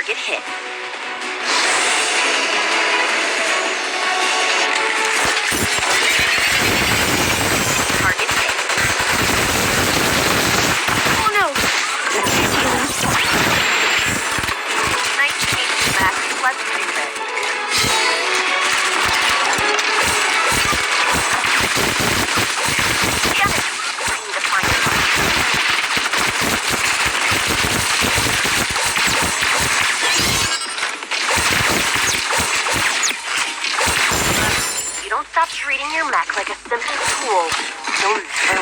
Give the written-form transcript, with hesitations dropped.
Target hit. Target hit. Oh no! Nice change, Max. Let's do this. Damn it! I need to find it. You don't stop treating your mech like a simple tool, you'll never